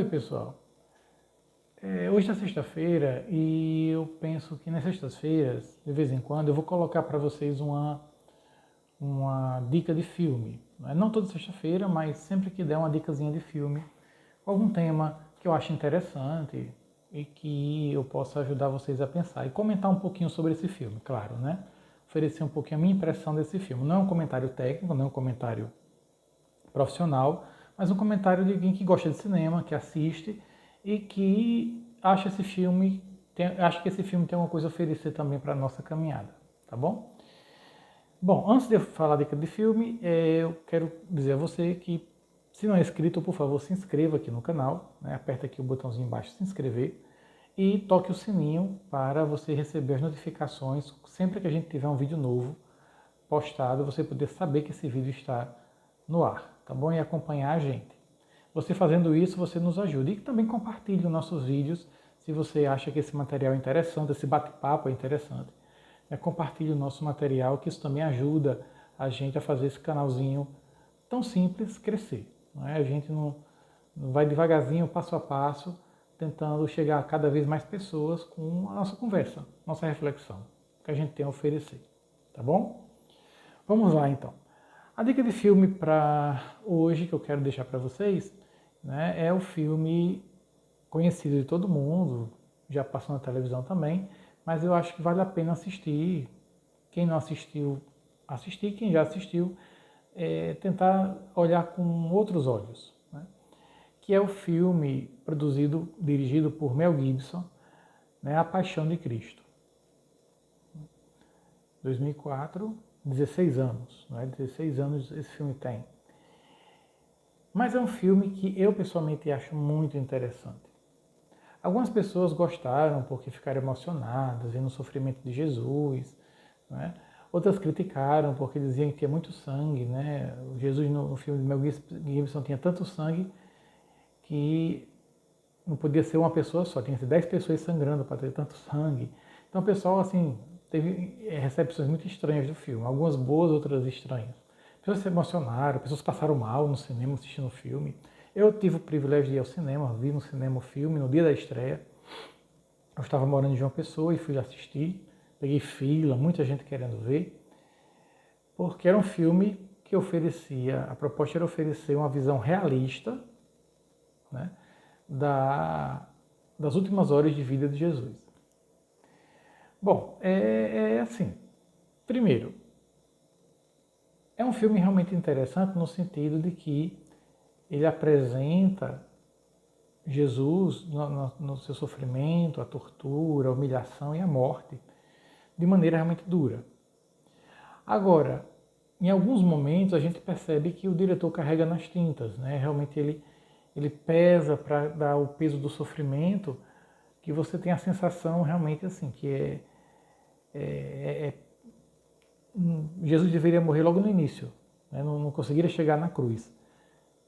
pessoal. Hoje é sexta-feira e eu penso que nas sextas-feiras, de vez em quando, eu vou colocar para vocês uma dica de filme. Não toda sexta-feira, mas sempre que der uma dicasinha de filme, com algum tema que eu acho interessante e que eu possa ajudar vocês a pensar. E comentar um pouquinho sobre esse filme, claro, né? Oferecer um pouquinho a minha impressão desse filme. Não é um comentário técnico, não é um comentário profissional, mas um comentário de alguém que gosta de cinema, que assiste e que acha esse filme, acha que esse filme tem uma coisa a oferecer também para a nossa caminhada, tá bom? Bom, antes de eu falar a dica de filme, eu quero dizer a você que, se não é inscrito, por favor, se inscreva aqui no canal, né? Aperta aqui o botãozinho embaixo de se inscrever e toque o sininho para você receber as notificações sempre que a gente tiver um vídeo novo postado, você poder saber que esse vídeo está no ar, tá bom? E acompanhar a gente. Você fazendo isso, você nos ajuda. E também compartilhe os nossos vídeos, se você acha que esse material é interessante, esse bate-papo é interessante. Compartilhe o nosso material, que isso também ajuda a gente a fazer esse canalzinho tão simples crescer. Não é? A gente não vai devagarzinho, passo a passo, tentando chegar a cada vez mais pessoas com a nossa conversa, nossa reflexão, que a gente tem a oferecer. Tá bom? Vamos lá então. A dica de filme para hoje que eu quero deixar para vocês, né, é o filme conhecido de todo mundo, já passou na televisão também, mas eu acho que vale a pena assistir. Quem não assistiu, assistir. Quem já assistiu, tentar olhar com outros olhos. Né, que é o filme dirigido por Mel Gibson, né, A Paixão de Cristo. 2004, 16 anos, não é? 16 anos esse filme tem. Mas é um filme que eu pessoalmente acho muito interessante. Algumas pessoas gostaram porque ficaram emocionadas vendo o sofrimento de Jesus, não é? Outras criticaram porque diziam que tinha muito sangue, né? Jesus no filme de Mel Gibson tinha tanto sangue que não podia ser uma pessoa só, tinha que ser 10 pessoas sangrando para ter tanto sangue. Então o pessoal, assim, teve recepções muito estranhas do filme, algumas boas, outras estranhas. Pessoas se emocionaram, pessoas passaram mal no cinema assistindo o filme. Eu tive o privilégio de ir ao cinema, vi no cinema o filme no dia da estreia. Eu estava morando em João Pessoa e fui assistir, peguei fila, muita gente querendo ver, porque era um filme que oferecia, a proposta era oferecer uma visão realista, né, das últimas horas de vida de Jesus. Bom, assim, primeiro, é um filme realmente interessante no sentido de que ele apresenta Jesus no seu sofrimento, a tortura, a humilhação e a morte, de maneira realmente dura. Agora, em alguns momentos a gente percebe que o diretor carrega nas tintas, né? Realmente ele pesa para dar o peso do sofrimento, que você tem a sensação realmente assim, que Jesus deveria morrer logo no início, né? Não conseguiria chegar na cruz,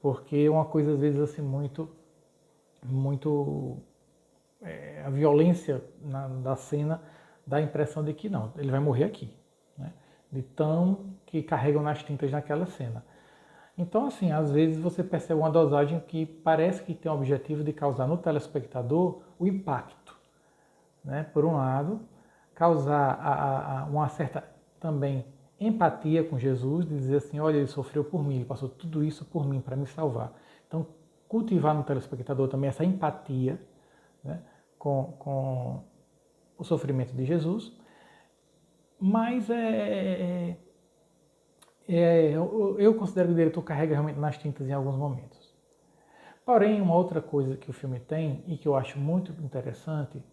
porque é uma coisa às vezes assim a violência da cena dá a impressão de que não, ele vai morrer aqui, né? De tão que carregam nas tintas naquela cena. Então, assim, às vezes você percebe uma dosagem que parece que tem o objetivo de causar no telespectador o impacto, né? Por um lado, causar uma certa também empatia com Jesus, de dizer assim, olha, ele sofreu por mim, ele passou tudo isso por mim, para me salvar. Então, cultivar no telespectador também essa empatia, né, com o sofrimento de Jesus, mas eu considero que o diretor carrega realmente nas tintas em alguns momentos. Porém, uma outra coisa que o filme tem e que eu acho muito interessante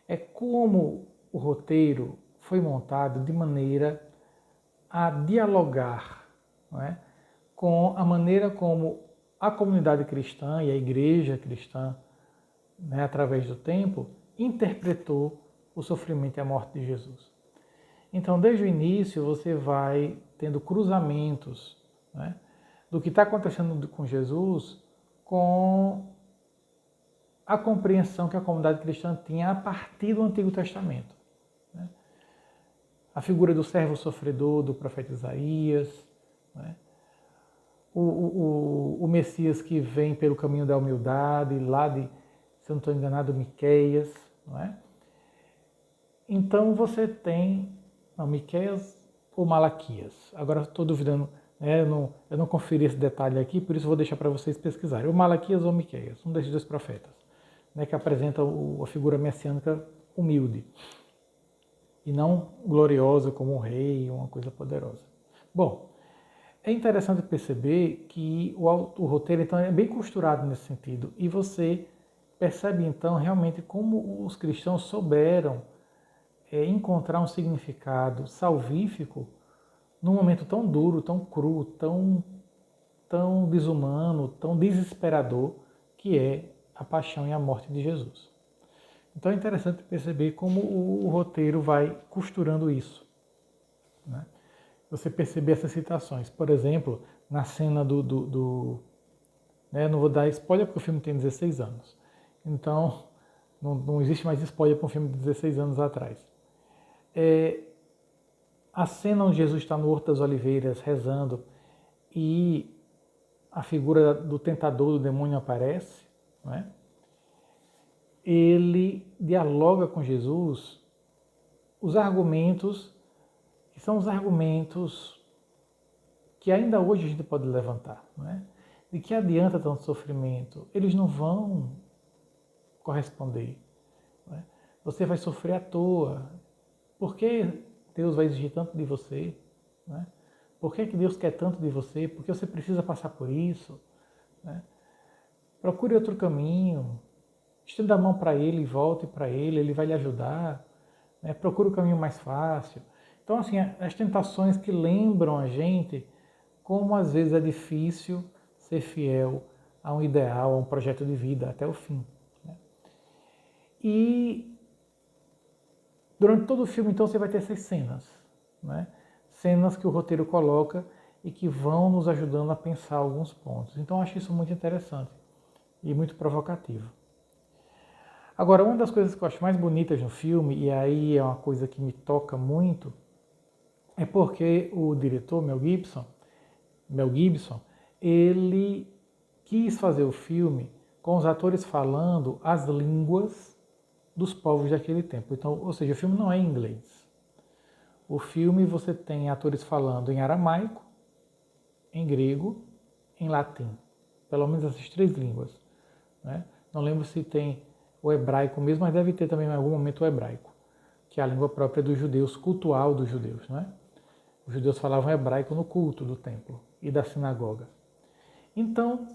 é como o roteiro foi montado de maneira a dialogar, não é, com a maneira como a comunidade cristã e a igreja cristã, né, através do tempo, interpretou o sofrimento e a morte de Jesus. Então, desde o início, você vai tendo cruzamentos, né, do que está acontecendo com Jesus com a compreensão que a comunidade cristã tinha a partir do Antigo Testamento. Né? A figura do servo sofredor do profeta Isaías, né? o Messias que vem pelo caminho da humildade, lá de, se eu não estou enganado, Miqueias, não é? Então você tem, não, Miqueias ou Malaquias, agora estou duvidando, né? Eu não conferi esse detalhe aqui, por isso vou deixar para vocês pesquisarem, ou Malaquias ou Miqueias, um desses dois profetas, né, que apresenta a figura messiânica humilde, e não gloriosa como um rei, uma coisa poderosa. Bom, é interessante perceber que o roteiro então, é bem costurado nesse sentido, e você percebe então realmente como os cristãos souberam encontrar um significado salvífico num momento tão duro, tão cru, tão desumano, tão desesperador, que é a paixão e a morte de Jesus. Então é interessante perceber como o roteiro vai costurando isso, né? Você perceber essas citações. Por exemplo, na cena né, não vou dar spoiler porque o filme tem 16 anos. Então, não existe mais spoiler para um filme de 16 anos atrás. A cena onde Jesus está no Horto das Oliveiras rezando e a figura do tentador, do demônio aparece, não é? Ele dialoga com Jesus os argumentos, que são os argumentos que ainda hoje a gente pode levantar, não é? De que adianta tanto sofrimento? Eles não vão corresponder, não é? Você vai sofrer à toa. Por que Deus vai exigir tanto de você? Não é? Por que Deus quer tanto de você? Por que você precisa passar por isso? Né? Procure outro caminho. Estenda a mão para Ele e volte para Ele, Ele vai lhe ajudar. Né? Procure o caminho mais fácil. Então, assim, as tentações que lembram a gente como às vezes é difícil ser fiel a um ideal, a um projeto de vida até o fim. Né? E durante todo o filme, então, você vai ter essas cenas. Né? Cenas que o roteiro coloca e que vão nos ajudando a pensar alguns pontos. Então, eu acho isso muito interessante e muito provocativo. Agora, uma das coisas que eu acho mais bonitas no filme, e aí é uma coisa que me toca muito, é porque o diretor, Mel Gibson, ele quis fazer o filme com os atores falando as línguas dos povos daquele tempo. Então, ou seja, o filme não é em inglês. O filme você tem atores falando em aramaico, em grego, em latim. Pelo menos essas três línguas. Né? Não lembro se tem o hebraico mesmo, mas deve ter também em algum momento o hebraico, que é a língua própria dos judeus, cultual dos judeus. Não é? Os judeus falavam hebraico no culto do templo e da sinagoga. Então,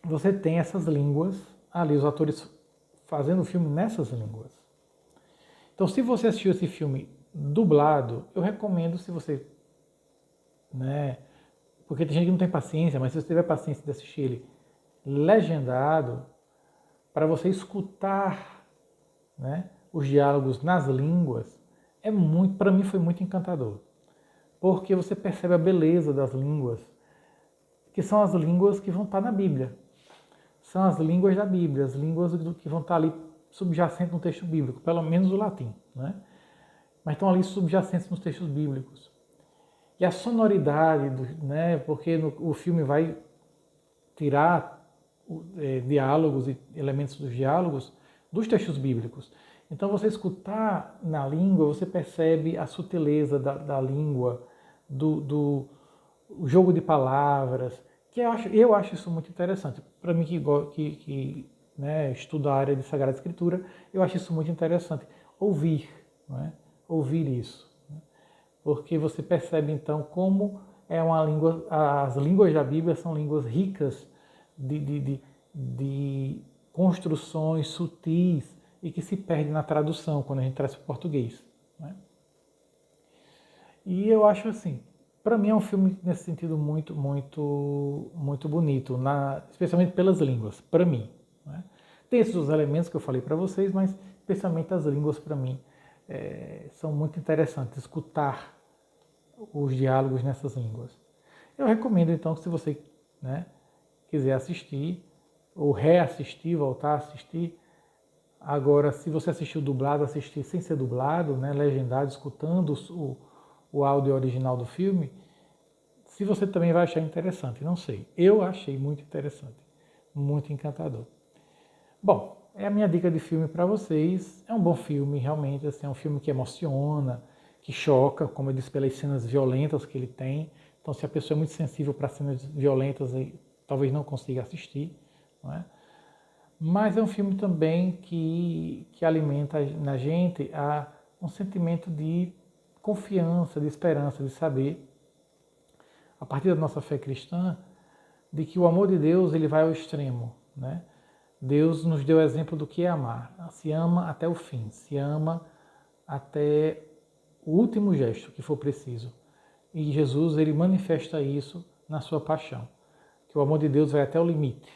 você tem essas línguas ali, os atores fazendo o filme nessas línguas. Então, se você assistiu esse filme dublado, eu recomendo, se você, né, porque tem gente que não tem paciência, mas se você tiver paciência de assistir ele legendado, para você escutar, né, os diálogos nas línguas, para mim foi muito encantador. Porque você percebe a beleza das línguas, que são as línguas que vão estar na Bíblia. São as línguas da Bíblia, as línguas que vão estar ali subjacentes no texto bíblico, pelo menos o latim, né? Mas estão ali subjacentes nos textos bíblicos. E a sonoridade, né? Porque o filme vai tirar diálogos e elementos dos diálogos dos textos bíblicos. Então, você escutar na língua, você percebe a sutileza da língua, do jogo de palavras, que eu acho isso muito interessante. Para mim que né, estuda a área de Sagrada Escritura, eu acho isso muito interessante. Ouvir, não é? Ouvir isso. Né? Porque você percebe então como é uma língua, as línguas da Bíblia são línguas ricas de construções sutis e que se perde na tradução quando a gente traz para o português. Né? E eu acho assim, para mim é um filme nesse sentido muito bonito, especialmente pelas línguas, para mim. Né? Tem esses elementos que eu falei para vocês, mas especialmente as línguas para mim são muito interessantes, escutar os diálogos nessas línguas. Eu recomendo então que se você, né, quiser assistir, ou reassistir, voltar a assistir. Agora, se você assistiu dublado, assistir sem ser dublado, né, legendado, escutando o áudio original do filme, se você também vai achar interessante, não sei. Eu achei muito interessante, muito encantador. Bom, é a minha dica de filme para vocês. É um bom filme, realmente, assim, é um filme que emociona, que choca, como eu disse, pelas cenas violentas que ele tem. Então, se a pessoa é muito sensível para cenas violentas, aí, talvez não consiga assistir, não é? Mas é um filme também que alimenta na gente um sentimento de confiança, de esperança, de saber, a partir da nossa fé cristã, de que o amor de Deus ele vai ao extremo, né? Deus nos deu o exemplo do que é amar. Se ama até o fim, se ama até o último gesto que for preciso. E Jesus ele manifesta isso na sua paixão, que o amor de Deus vai até o limite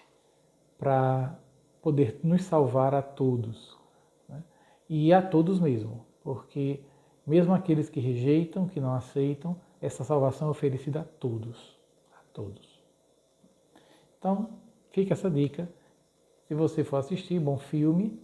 para poder nos salvar a todos, né? E a todos mesmo, porque mesmo aqueles que rejeitam, que não aceitam, essa salvação é oferecida a todos, a todos. Então, fica essa dica. Se você for assistir, bom filme,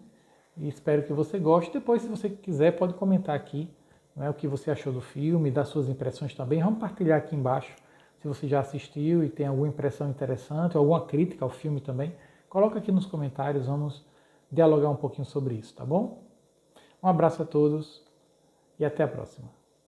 e espero que você goste. Depois, se você quiser, pode comentar aqui, né, o que você achou do filme, dar suas impressões também. Vamos partilhar aqui embaixo, se você já assistiu e tem alguma impressão interessante, alguma crítica ao filme também. Coloca aqui nos comentários, vamos dialogar um pouquinho sobre isso, tá bom? Um abraço a todos e até a próxima.